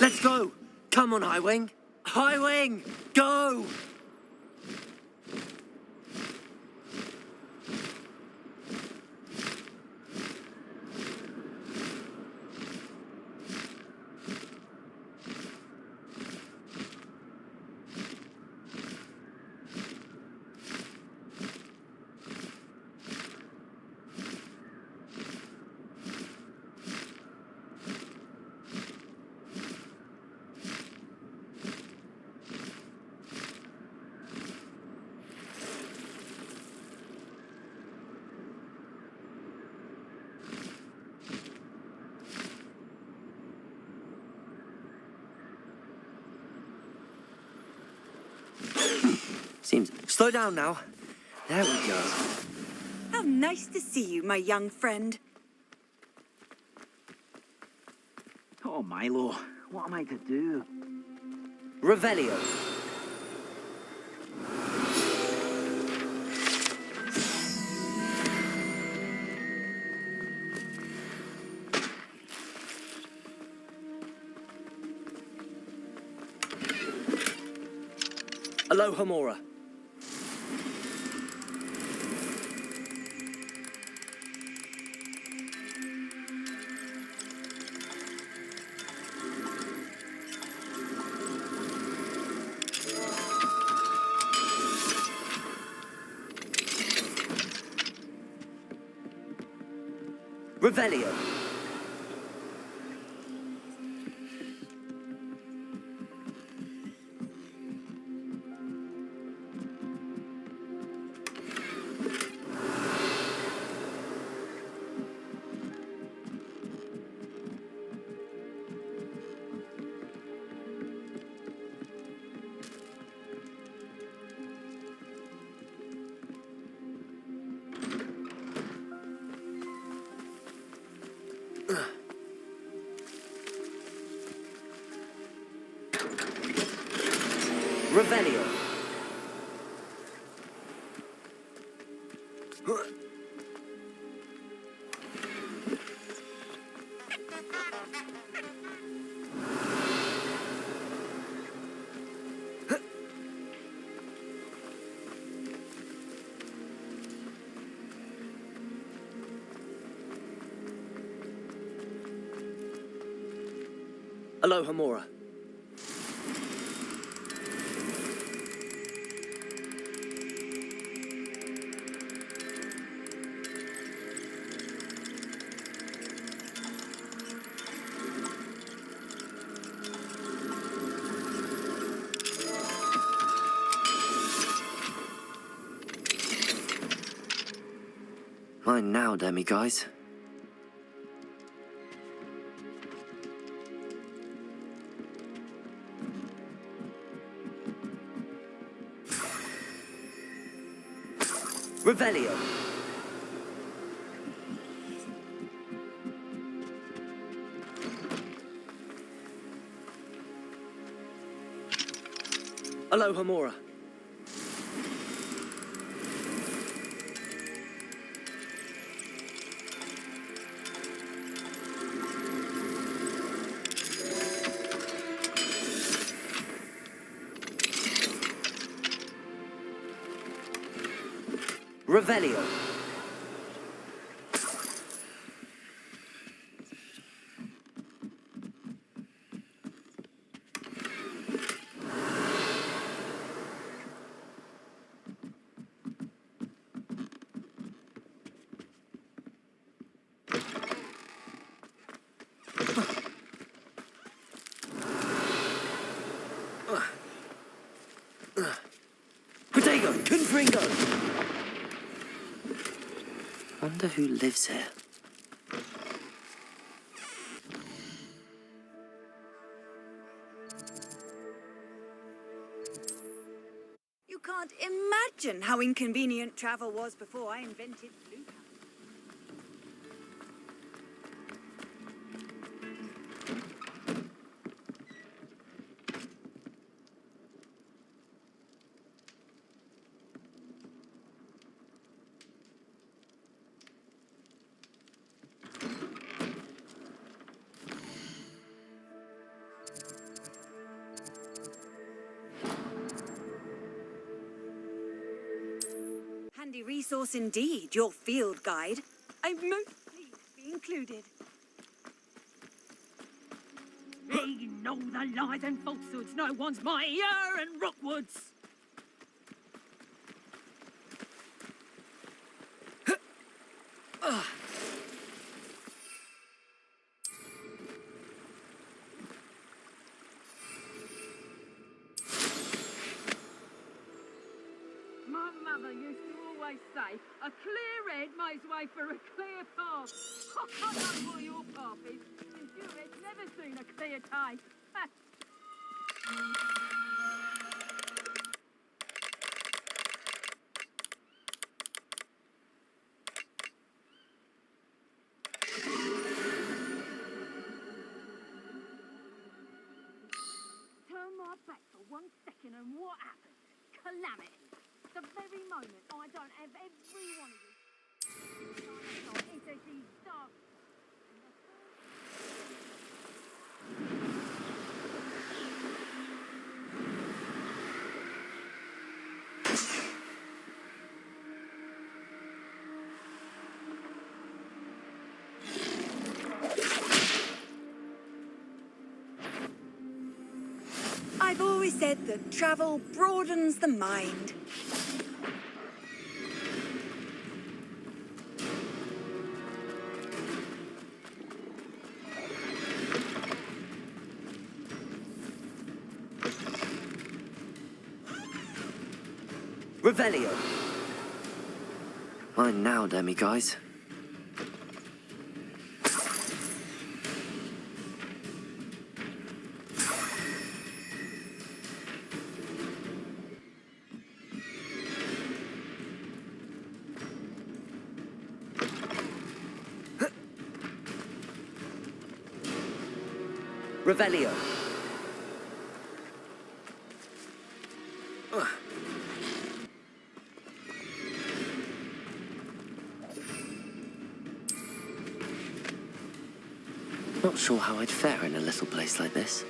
Let's go. Come on, Highwing. Highwing, go! Seems... Slow down now. There we go. How nice to see you, my young friend. Oh, Milo, what am I to do? Revelio. Aloha Mora. Revelio. Revelio. Aloha Mora. Mine now, demiguise. Revelio. Aloha Mora. Revelio. Potato, Confringo. Wonder who lives here. You can't imagine how inconvenient travel was before I invented blue. handy resource indeed, your field guide. I'm most pleased to be included. We know the lies and falsehoods no one's mightier in Rookwoods. My mother used to always say, a clear head makes way for a clear path. I know what your path is, and your head's never seen a clear day. Turn my back for 1 second and what happens? Calamity. The very moment I don't have every one of you. Into these dark. I've always said that travel broadens the mind. Revelio. Mine now, Demi guys. Revelio. Not sure how I'd fare in a little place like this.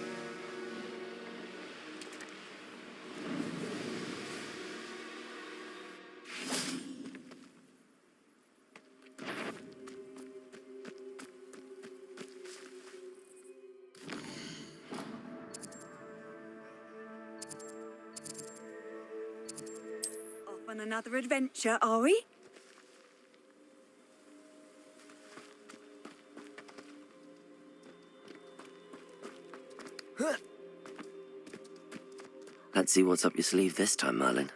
Off on another adventure, are we? Let's see what's up your sleeve this time, Merlin.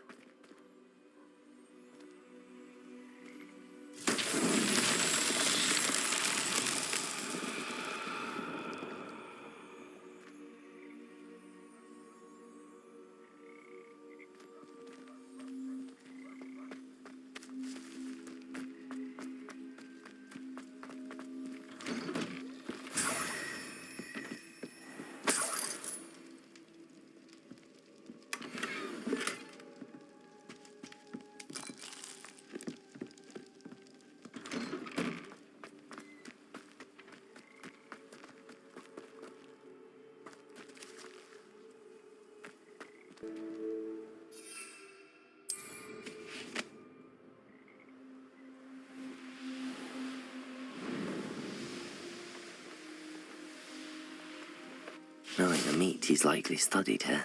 Knowing the meat, he's likely studied here.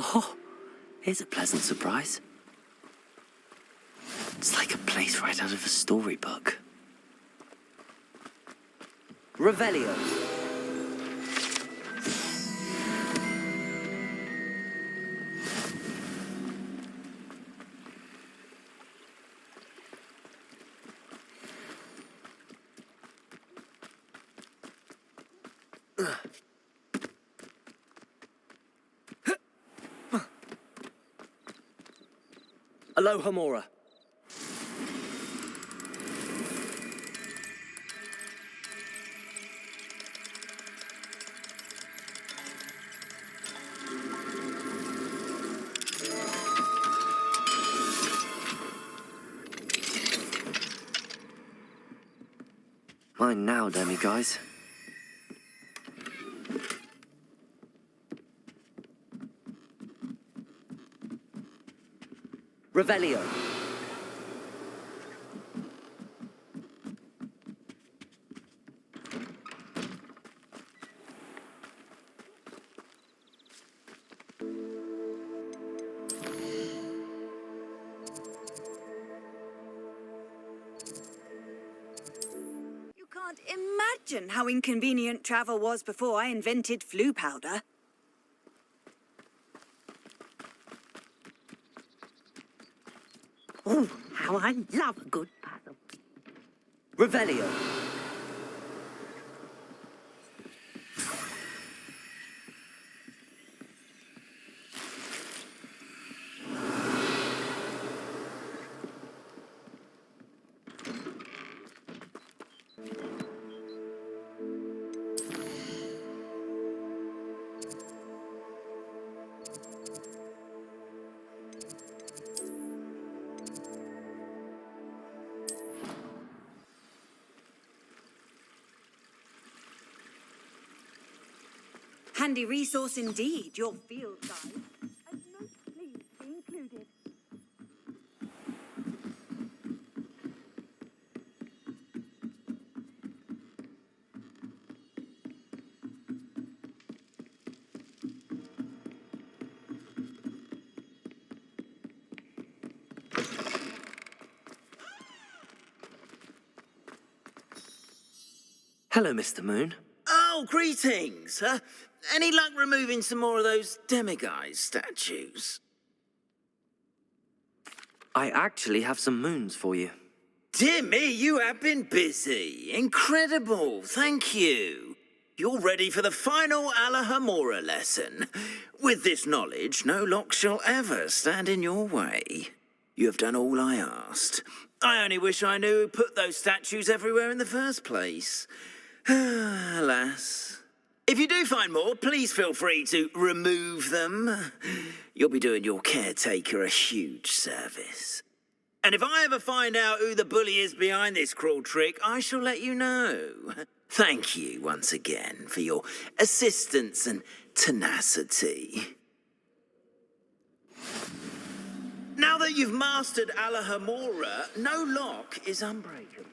Oh, here's a pleasant surprise. It's like a place right out of a storybook. Revelio. Alohomora. Mine now, demiguise. Revelio. You can't imagine how inconvenient travel was before I invented flu powder. Oh, how I love a good puzzle. Revelio. Handy resource indeed, your field guide. And no sleeves included. Hello, Mr. Moon. Oh, greetings. Any luck removing some more of those demiguise statues? I actually have some moons for you. Dear me, you have been busy. Incredible. Thank you. You're ready for the final Alohomora lesson. With this knowledge, no lock shall ever stand in your way. You have done all I asked. I only wish I knew who put those statues everywhere in the first place. Alas. If you do find more, please feel free to remove them. You'll be doing your caretaker a huge service. And if I ever find out who the bully is behind this cruel trick, I shall let you know. Thank you once again for your assistance and tenacity. Now that you've mastered Alohomora, no lock is unbreakable.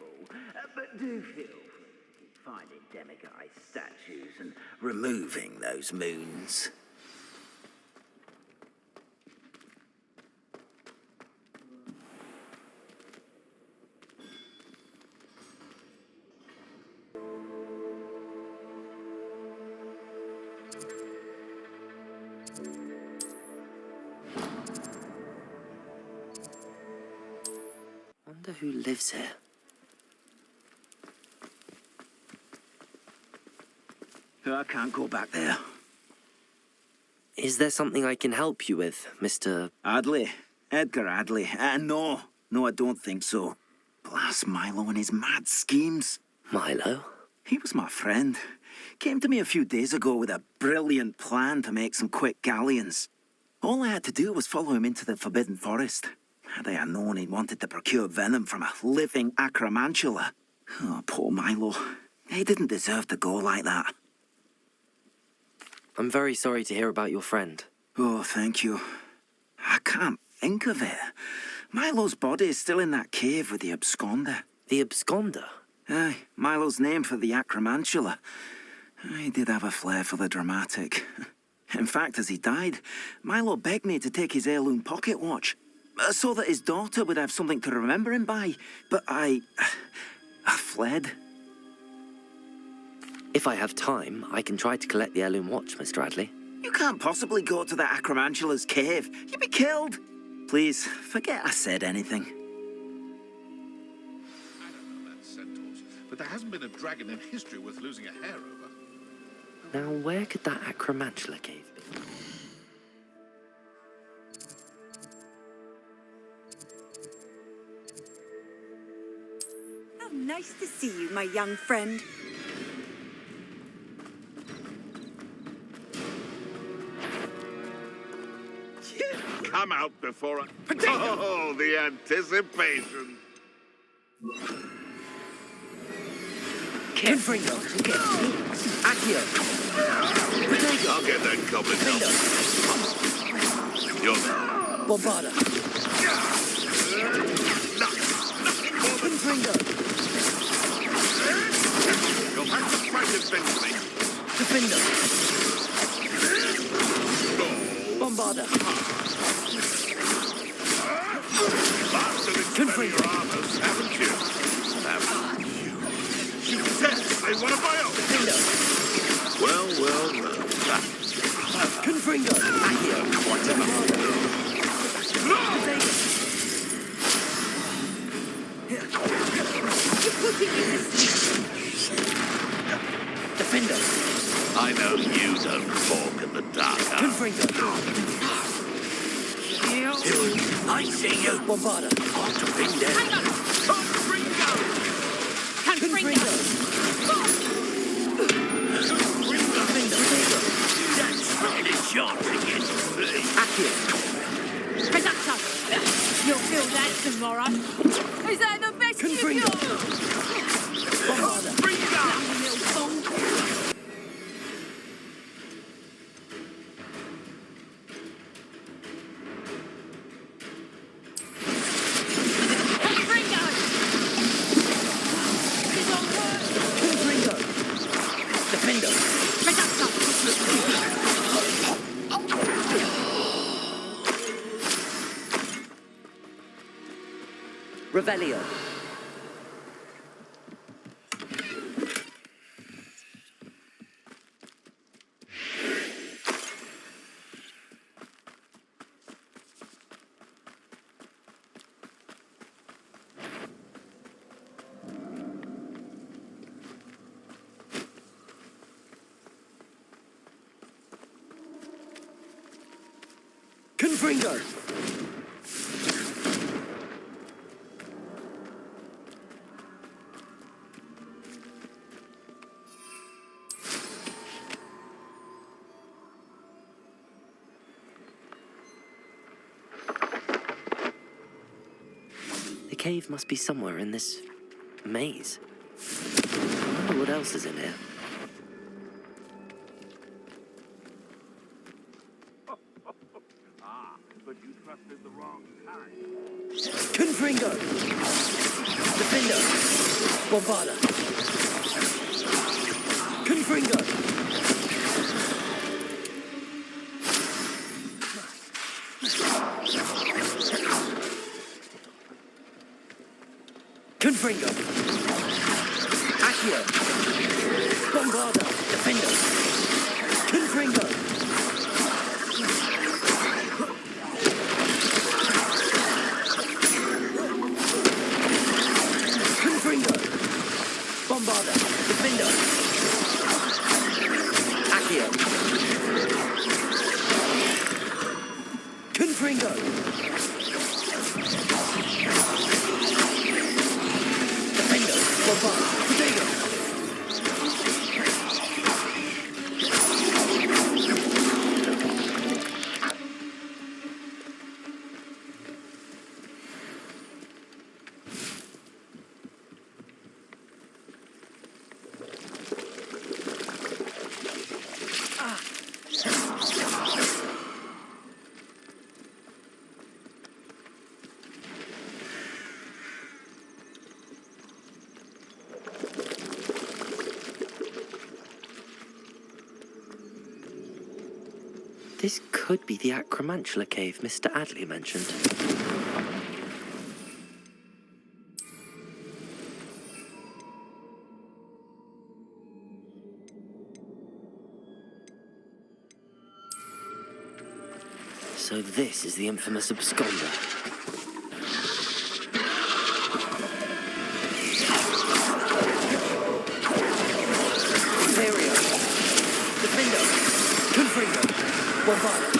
But do feel finding demiguise statues and removing those moons. Wonder who lives here. I can't go back there. Is there something I can help you with, Mr. Adley. Edgar Adley. No, I don't think so. Blast Milo and his mad schemes. Milo? He was my friend. Came to me a few days ago with a brilliant plan to make some quick galleons. All I had to do was follow him into the Forbidden Forest. Had I known he wanted to procure venom from a living acromantula. Oh, poor Milo. He didn't deserve to go like that. I'm very sorry to hear about your friend. Oh, thank you. I can't think of it. Milo's body is still in that cave with the absconder. The absconder? Aye, Milo's name for the acromantula. He did have a flair for the dramatic. In fact, as he died, Milo begged me to take his heirloom pocket watch, so that his daughter would have something to remember him by. But I fled. If I have time, I can try to collect the heirloom watch, Mr. Adley. You can't possibly go to the Acromantula's cave. You'd be killed. Please, forget I said anything. I don't know that centaurs, but there hasn't been a dragon in history worth losing a hair over. Now, where could that Acromantula cave be? How nice to see you, my young friend. Come out before I... Oh, the anticipation. Confringo! Accio! I'll get that goblin help. You're Bombarda! Confringo! You'll have to fight eventually. Defendo! Bombarda! Lots of expanding your armors, haven't you? Haven't you? You said they want to buy out. Defendo! Well. Confringo! Accio! Whatever. Defendo! I know you don't talk in the dark. Confringo! I see you. Bombarda! Confringo! Confringo! That's not a chance against me. Accio! Conductor! You'll feel that tomorrow. Is that the best Confringo! you've got? Bombarda! Little fool. Confringo! Defendo! Revelio! Confringo! The cave must be somewhere in this maze. I wonder what else is in here. But you trusted the wrong kind. Confringo! Defendo! Bombarda! Confringo! Confringo! Accio! Bombarda! Defendo! Confringo! Bombarda! Defendo! Accio! Confringo! Defendo! Bombarda! Protego! This could be the Acromantula cave Mr. Adley mentioned. So this is the infamous absconder. Imperio. Defender. Confringo. Bombarda.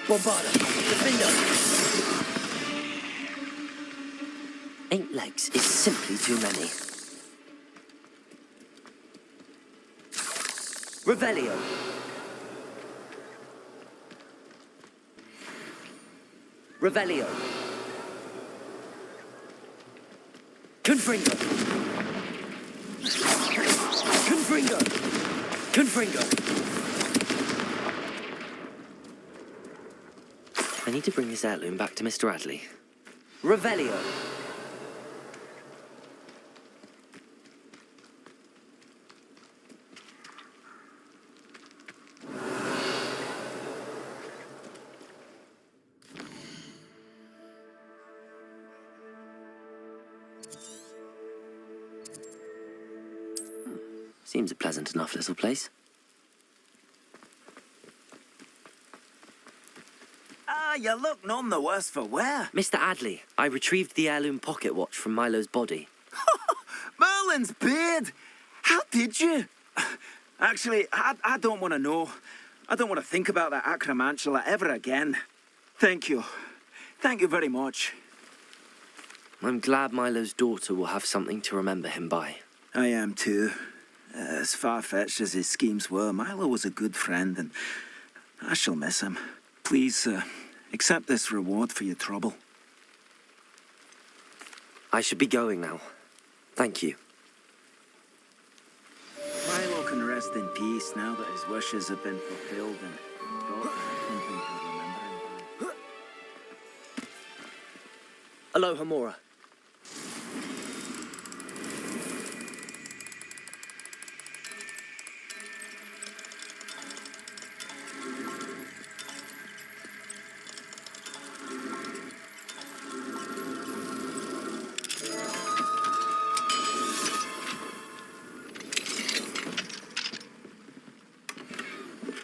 Bombarda. Defender. 8 legs is simply too many. Revelio. Revelio. Confringo. Confringo. Confringo. I need to bring this heirloom back to Mr. Adley. Revelio. Seems a pleasant enough little place. You look none the worse for wear. Mr. Adley, I retrieved the heirloom pocket watch from Milo's body. Merlin's beard! How did you? Actually, I don't want to know. I don't want to think about that acromantula ever again. Thank you. Thank you very much. I'm glad Milo's daughter will have something to remember him by. I am too. As far-fetched as his schemes were, Milo was a good friend, and I shall miss him. Please, accept this reward for your trouble. I should be going now. Thank you. Milo can rest in peace now that his wishes have been fulfilled and daughter has something to remember him by. Aloha, Mora.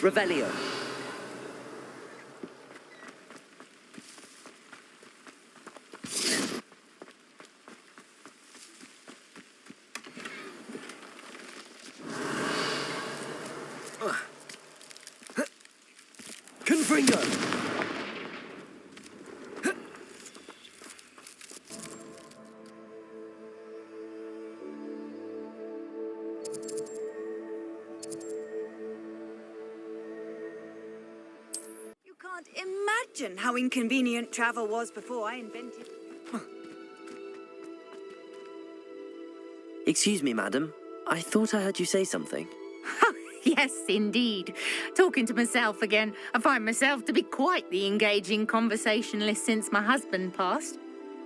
Revelio. Confringo. Imagine how inconvenient travel was before I invented... Excuse me, madam. I thought I heard you say something. Yes, indeed. Talking to myself again. I find myself to be quite the engaging conversationalist since my husband passed.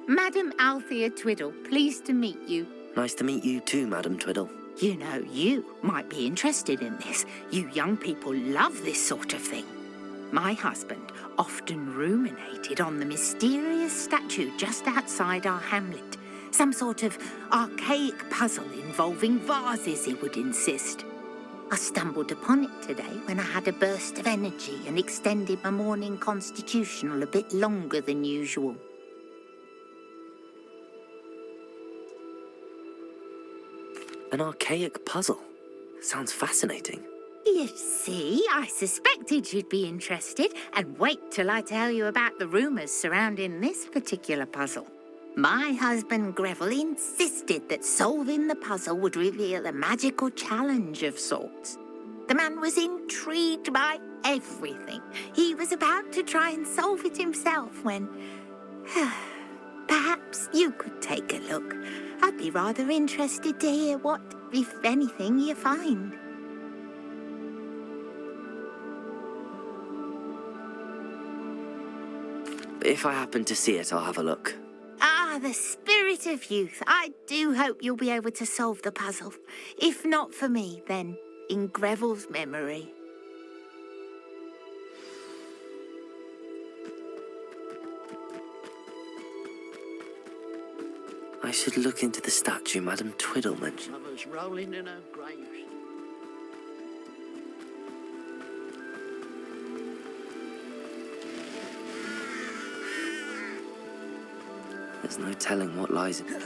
Madam Althea Twiddle, pleased to meet you. Nice to meet you too, Madam Twiddle. You know, you might be interested in this. You young people love this sort of thing. My husband often ruminated on the mysterious statue just outside our hamlet. Some sort of archaic puzzle involving vases, he would insist. I stumbled upon it today when I had a burst of energy and extended my morning constitutional a bit longer than usual. An archaic puzzle. Sounds fascinating. You see, I suspected you'd be interested, and wait till I tell you about the rumours surrounding this particular puzzle. My husband Greville insisted that solving the puzzle would reveal a magical challenge of sorts. The man was intrigued by everything. He was about to try and solve it himself when... Perhaps you could take a look. I'd be rather interested to hear what, if anything, you find. If I happen to see it, I'll have a look. Ah, the spirit of youth. I do hope you'll be able to solve the puzzle. If not for me, then in Greville's memory. I should look into the statue Madame Twiddle mentioned. Lovers rolling in her graves. There's no telling what lies in it.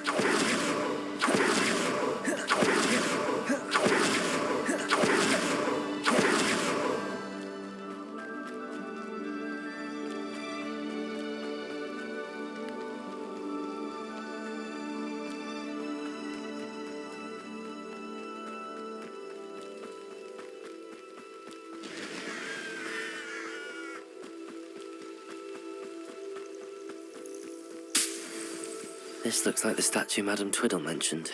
This looks like the statue Madame Twiddle mentioned.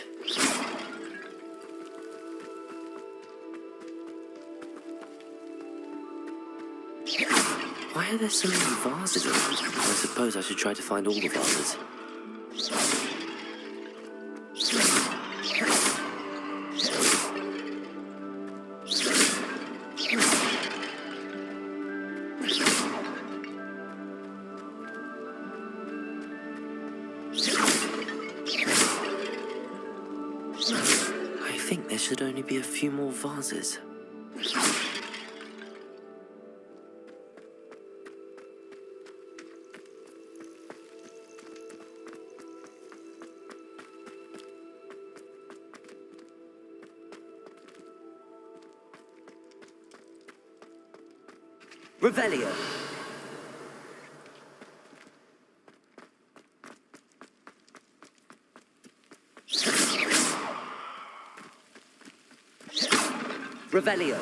Why are there so many vases around? I suppose I should try to find all the vases. I think there should only be a few more vases. Revelio. Revelio.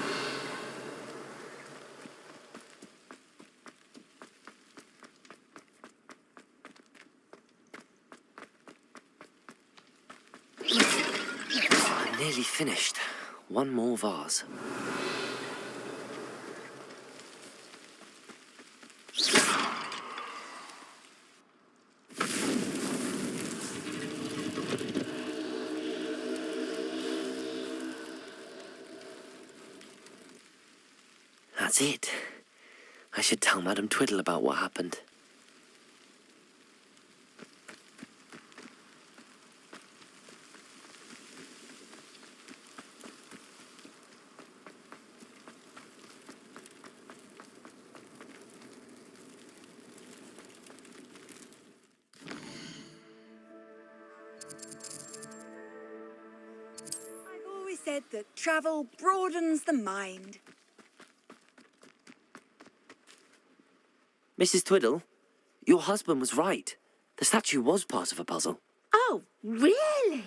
I'm nearly finished. One more vase. That's it. I should tell Madame Twiddle about what happened. I've always said that travel broadens the mind. Mrs. Twiddle, your husband was right. The statue was part of a puzzle. Oh, really?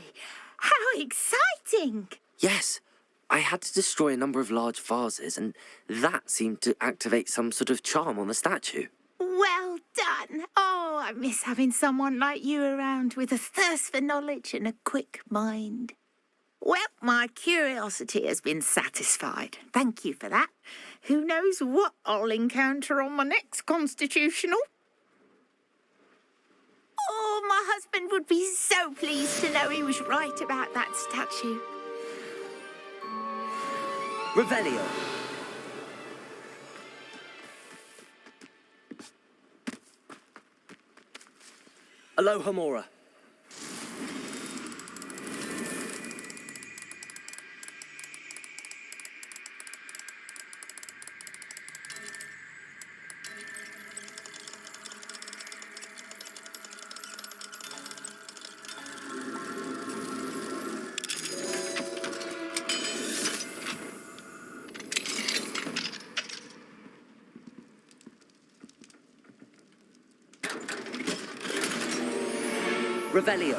How exciting! Yes, I had to destroy a number of large vases, and that seemed to activate some sort of charm on the statue. Well done. Oh, I miss having someone like you around with a thirst for knowledge and a quick mind. Well, my curiosity has been satisfied. Thank you for that. Who knows what I'll encounter on my next constitutional? Oh, my husband would be so pleased to know he was right about that statue. Revelio. Aloha Mora. Revelio.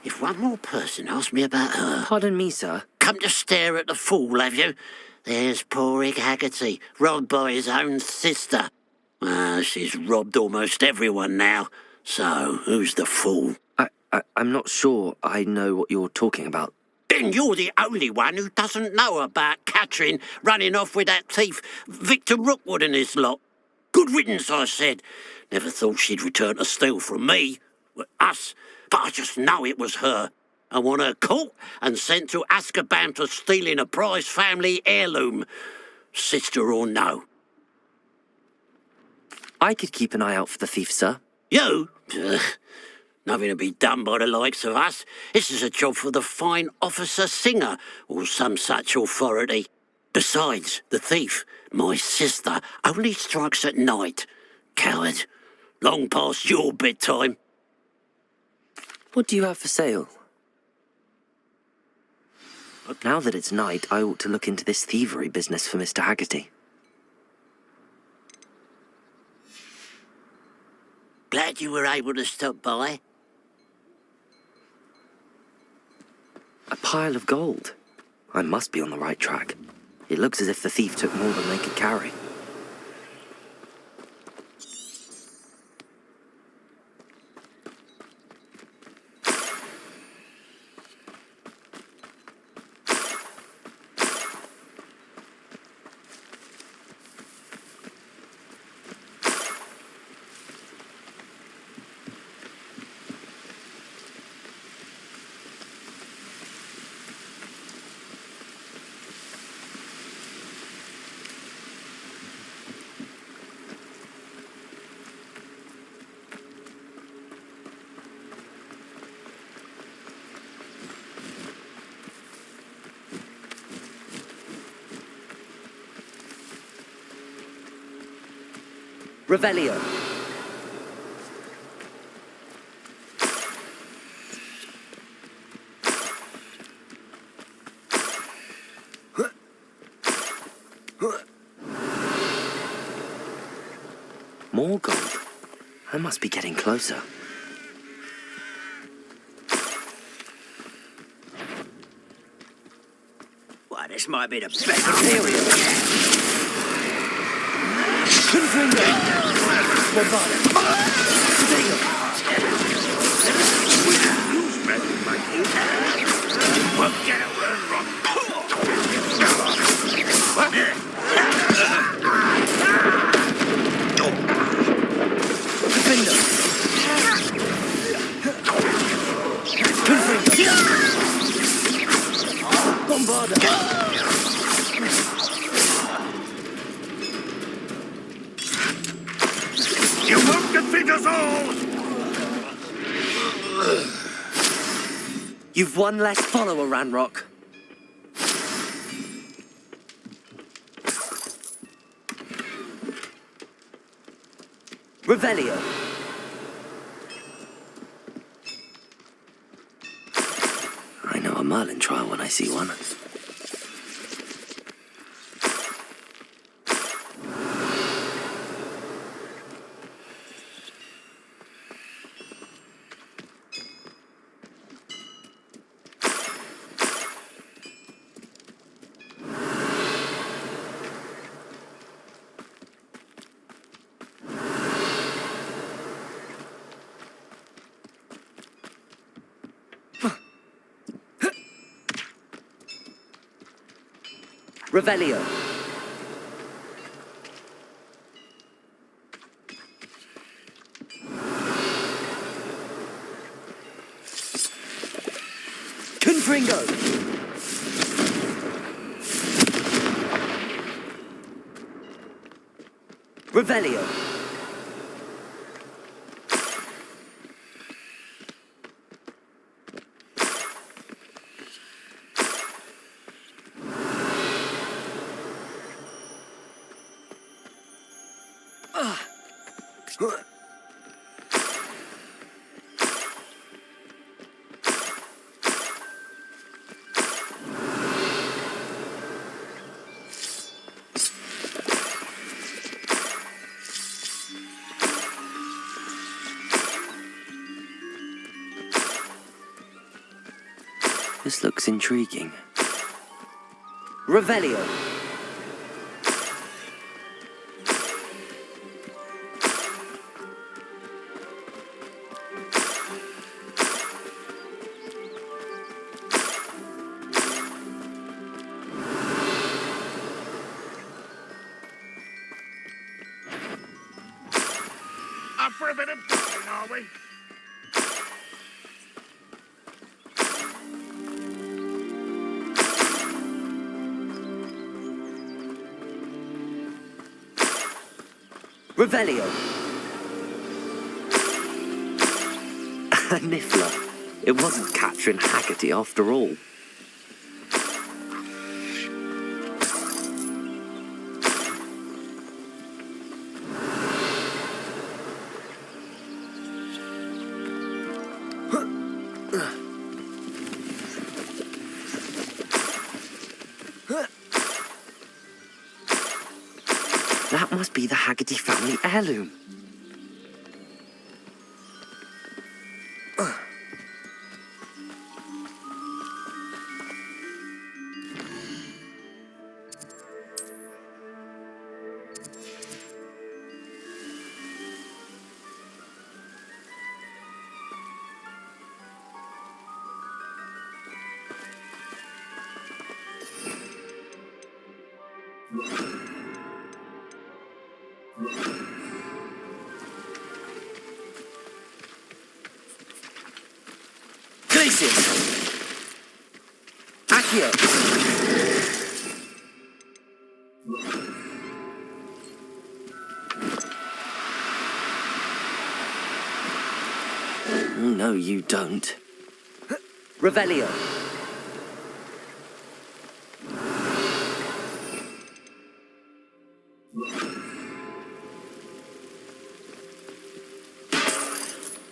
If one more person asks me about her... Pardon me, sir. Come to stare at the fool, have you? There's poor Ig Haggerty, robbed by his own sister. She's robbed almost everyone now. So, who's the fool? I'm not sure I know what you're talking about. Then you're the only one who doesn't know about Catherine running off with that thief, Victor Rookwood and his lot. Good riddance, I said. Never thought she'd return to steal from me. Us. But I just know it was her. I want her caught and sent to Azkaban for stealing a prize family heirloom. Sister or no. I could keep an eye out for the thief, sir. You? Ugh. Nothing to be done by the likes of us. This is a job for the fine officer Singer, or some such authority. Besides, the thief, my sister, only strikes at night. Coward. Long past your bedtime. What do you have for sale? Now that it's night, I ought to look into this thievery business for Mr. Haggerty. Glad you were able to stop by. A pile of gold. I must be on the right track. It looks as if the thief took more than they could carry. Revelio. More gold? I must be getting closer. Well, this might be the best period. Well, get over and run. You won't defeat us all! You've one less follower, Ranrock. Revelio. I know a Merlin trial when I see one. Revelio. Confringo. Revelio. This looks intriguing. Revelio. Up for a bit of dining, are we? Revelio. A niffler. It wasn't Catherine Haggerty after all. That must be the Haggerty family heirloom. Glacius. Accio. No, you don't. Revelio.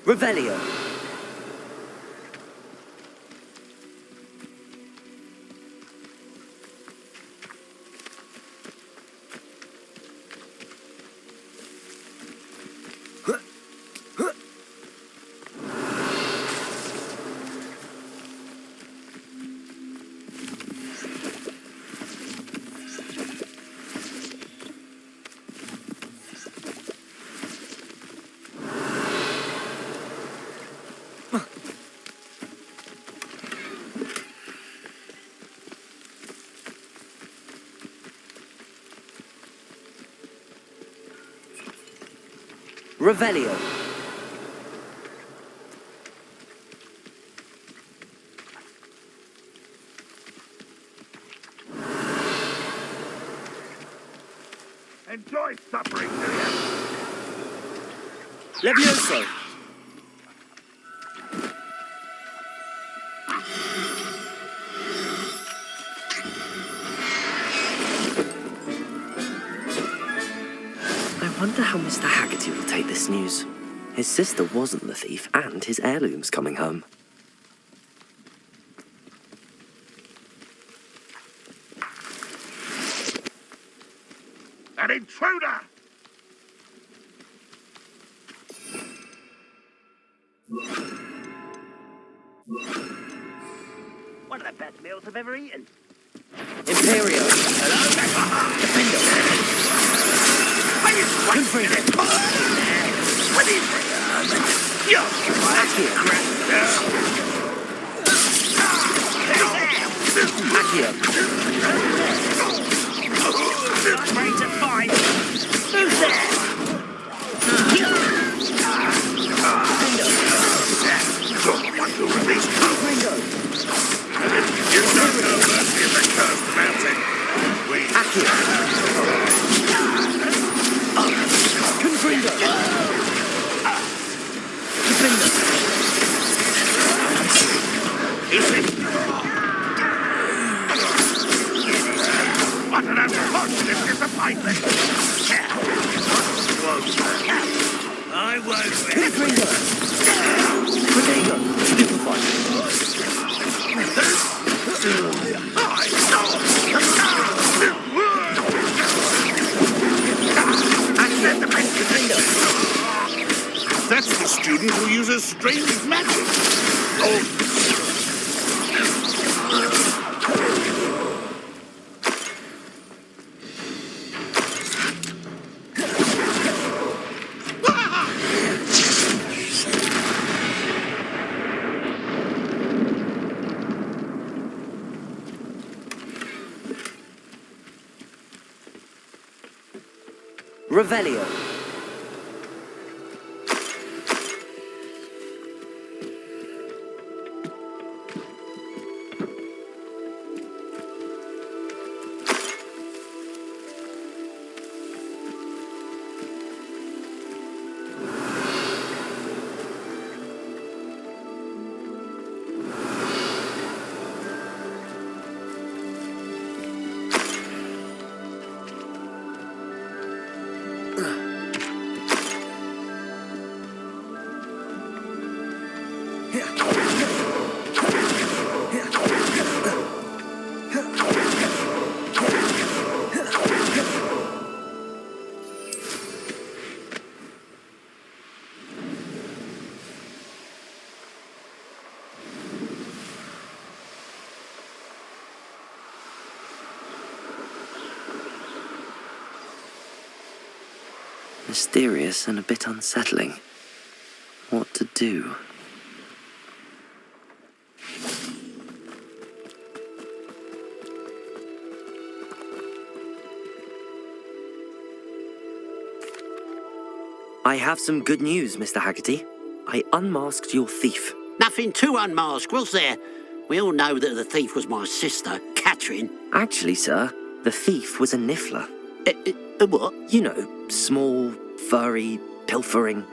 Revelio. Revelio. Enjoy suffering, do you? Levioso. I wonder how Mr. Haggerty will take this news. His sister wasn't the thief, and his heirloom's coming home. An intruder! One of the best meals I've ever eaten. Imperio. Defendo. Confringo. Accio. Accio. Ready to fight. Who's there? Confringo. You don't know mercy in the cursed mountain. Accio. Confringo. Defendo. You see? What an unfortunate disappointment! I won't win. Confringo. Protego. Stupefy. That's the student who uses strange magic. Oh. Revelio. Mysterious and a bit unsettling. What to do? I have some good news, Mr. Haggerty. I unmasked your thief. Nothing to unmask, was there? We all know that the thief was my sister, Catherine. Actually, sir, the thief was a niffler. What? You know, small, furry, pilfering.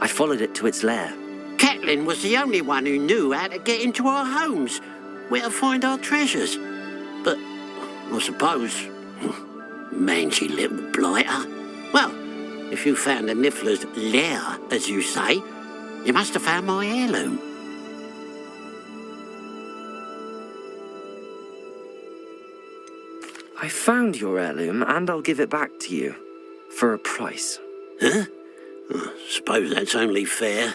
I followed it to its lair. Catelyn was the only one who knew how to get into our homes, where to find our treasures. But I suppose, mangy little blighter. Well, if you found the niffler's lair, as you say, you must have found my heirloom. I found your heirloom, and I'll give it back to you. For a price. Huh? Suppose that's only fair.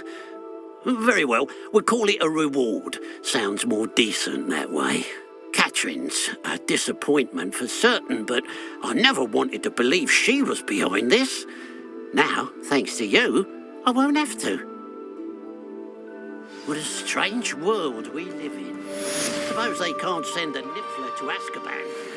Very well, we'll call it a reward. Sounds more decent that way. Catherine's a disappointment for certain, but I never wanted to believe she was behind this. Now, thanks to you, I won't have to. What a strange world we live in. Suppose they can't send a niffler to Azkaban.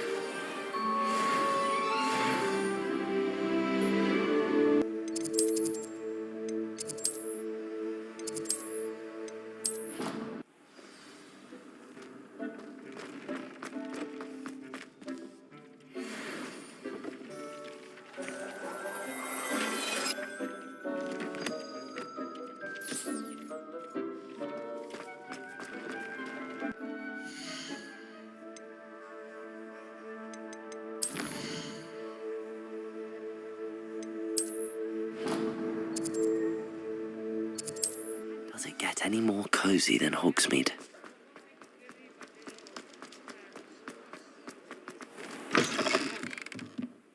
Does it get any more cozy than Hogsmeade?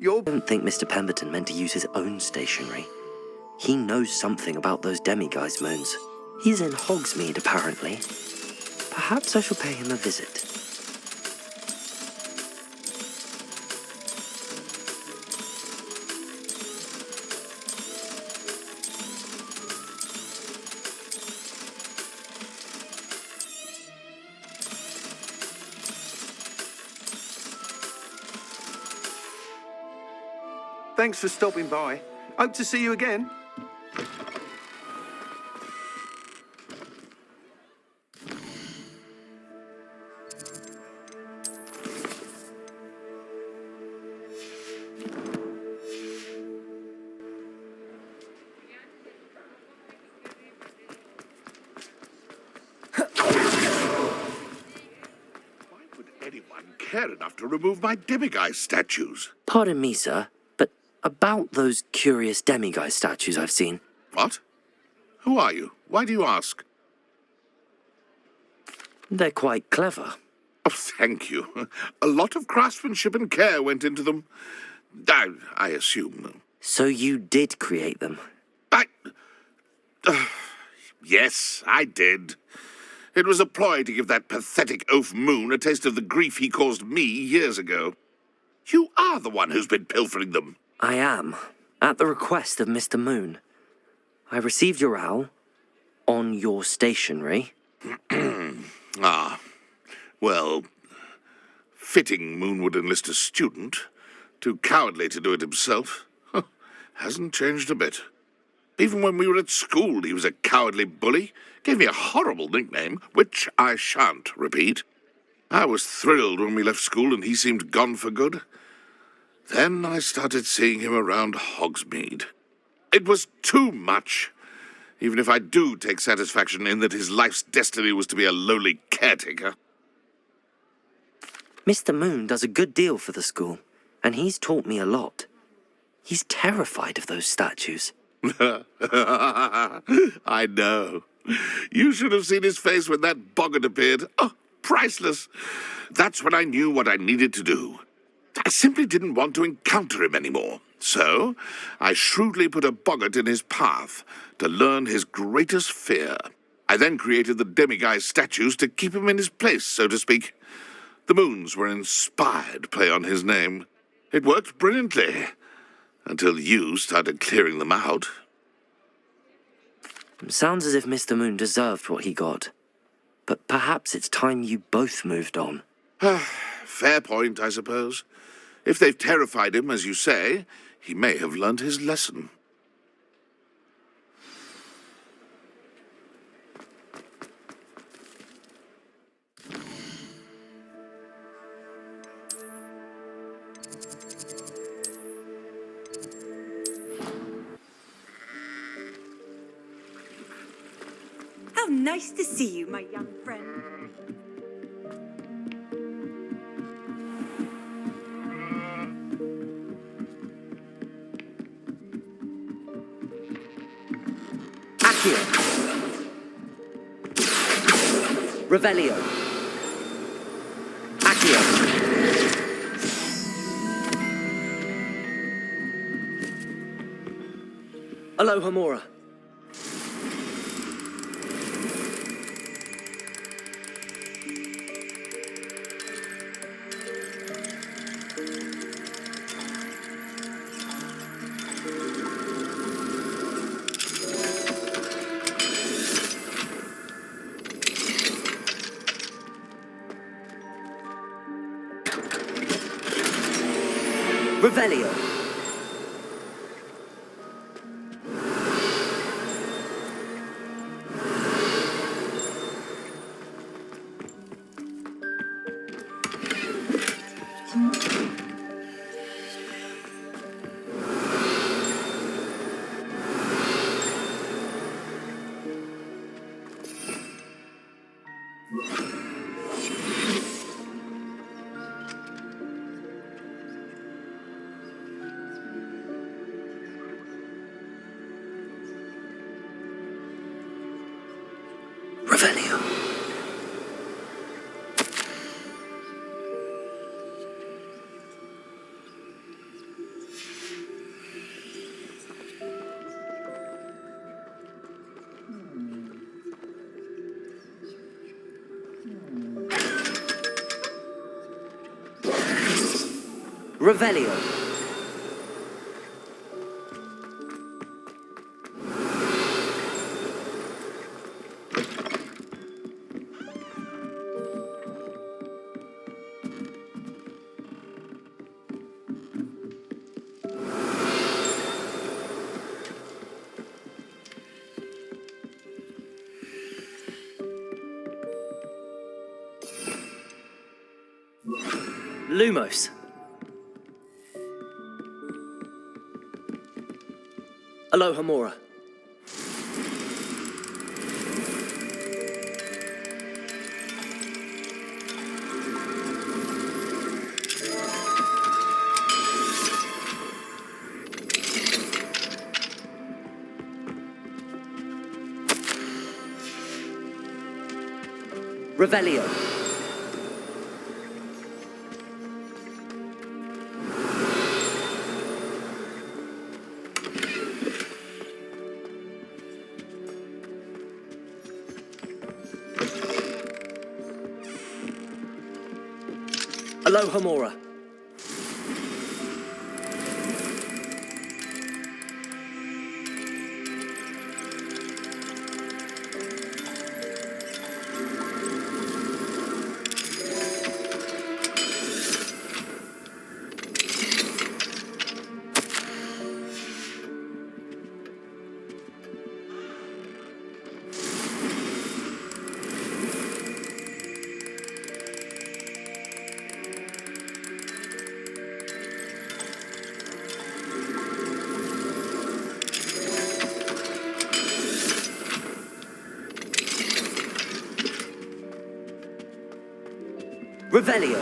I don't think Mr. Pemberton meant to use his own stationery. He knows something about those demiguise moons. He's in Hogsmeade, apparently. Perhaps I shall pay him a visit. Thanks for stopping by. Hope to see you again. Why would anyone care enough to remove my demiguise statues? Pardon me, sir, but about those curious demiguise statues I've seen. What? Who are you? Why do you ask? They're quite clever. Oh, thank you. A lot of craftsmanship and care went into them. I assume. So you did create them? Yes, I did. It was a ploy to give that pathetic oaf Moon a taste of the grief he caused me years ago. You are the one who's been pilfering them. I am, at the request of Mr. Moon. I received your owl on your stationery. Ah, well, fitting Moon would enlist a student. Too cowardly to do it himself. Hasn't changed a bit. Even when we were at school, he was a cowardly bully. Gave me a horrible nickname, which I shan't repeat. I was thrilled when we left school and he seemed gone for good. Then I started seeing him around Hogsmeade. It was too much. Even if I do take satisfaction in that his life's destiny was to be a lowly caretaker. Mr. Moon does a good deal for the school, and he's taught me a lot. He's terrified of those statues. I know. You should have seen his face when that boggart appeared. Oh, priceless. That's when I knew what I needed to do. I simply didn't want to encounter him anymore. So, I shrewdly put a boggart in his path to learn his greatest fear. I then created the demiguise statues to keep him in his place, so to speak. The moons were an inspired play on his name. It worked brilliantly, until you started clearing them out. Sounds as if Mr. Moon deserved what he got. But perhaps it's time you both moved on. Fair point, I suppose. If they've terrified him, as you say, he may have learned his lesson. How nice to see you, my young friend. Accio! Revelio! Accio! Alohomora! Revelio! Revelio. Revelio. Lumos. Alohomora. Revelio. Alohomora. Revelio.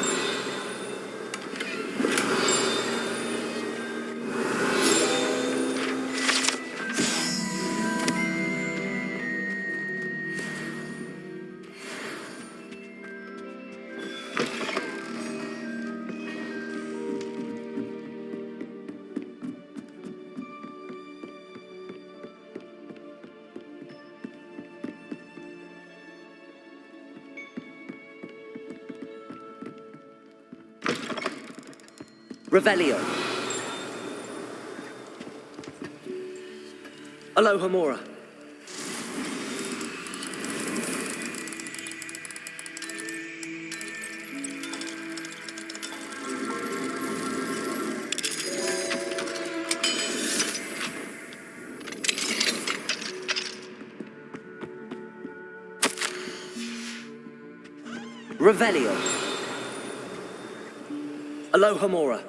Revelio. Alohomora. Revelio. Alohomora.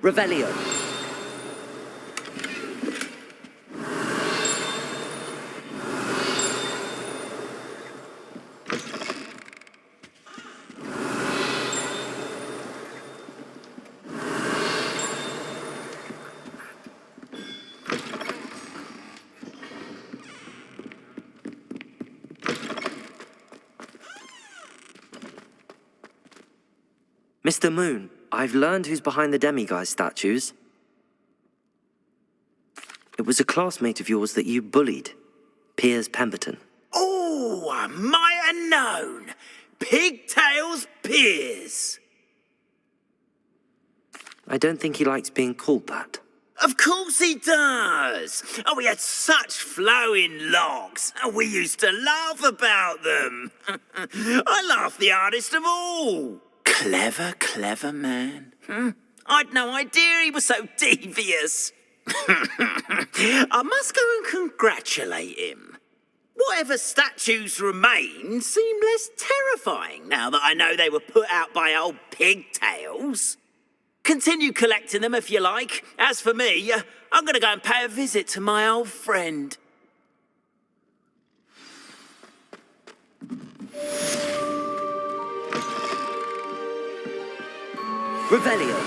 Revelio. Mr. Moon, I've learned who's behind the demiguise statues. It was a classmate of yours that you bullied, Piers Pemberton. Oh, I might have known. Pigtails Piers. I don't think he likes being called that. Of course he does. Oh, we had such flowing locks. Oh, we used to laugh about them. I laughed the hardest of all. Clever, clever man. I'd no idea he was so devious. I must go and congratulate him. Whatever statues remain seem less terrifying now that I know they were put out by old pigtails. Continue collecting them if you like. As for me, I'm going to go and pay a visit to my old friend. Revelio.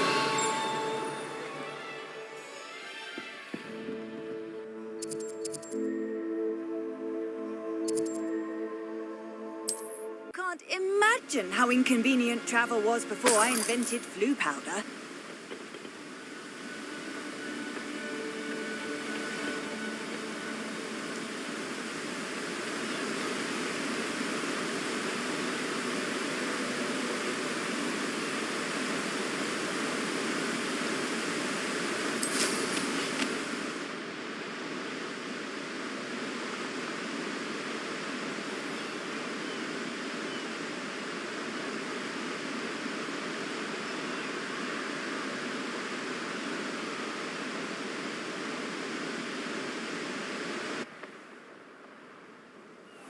Can't imagine how inconvenient travel was before I invented flu powder.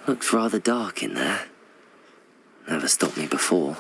Looks rather dark in there. Never stopped me before.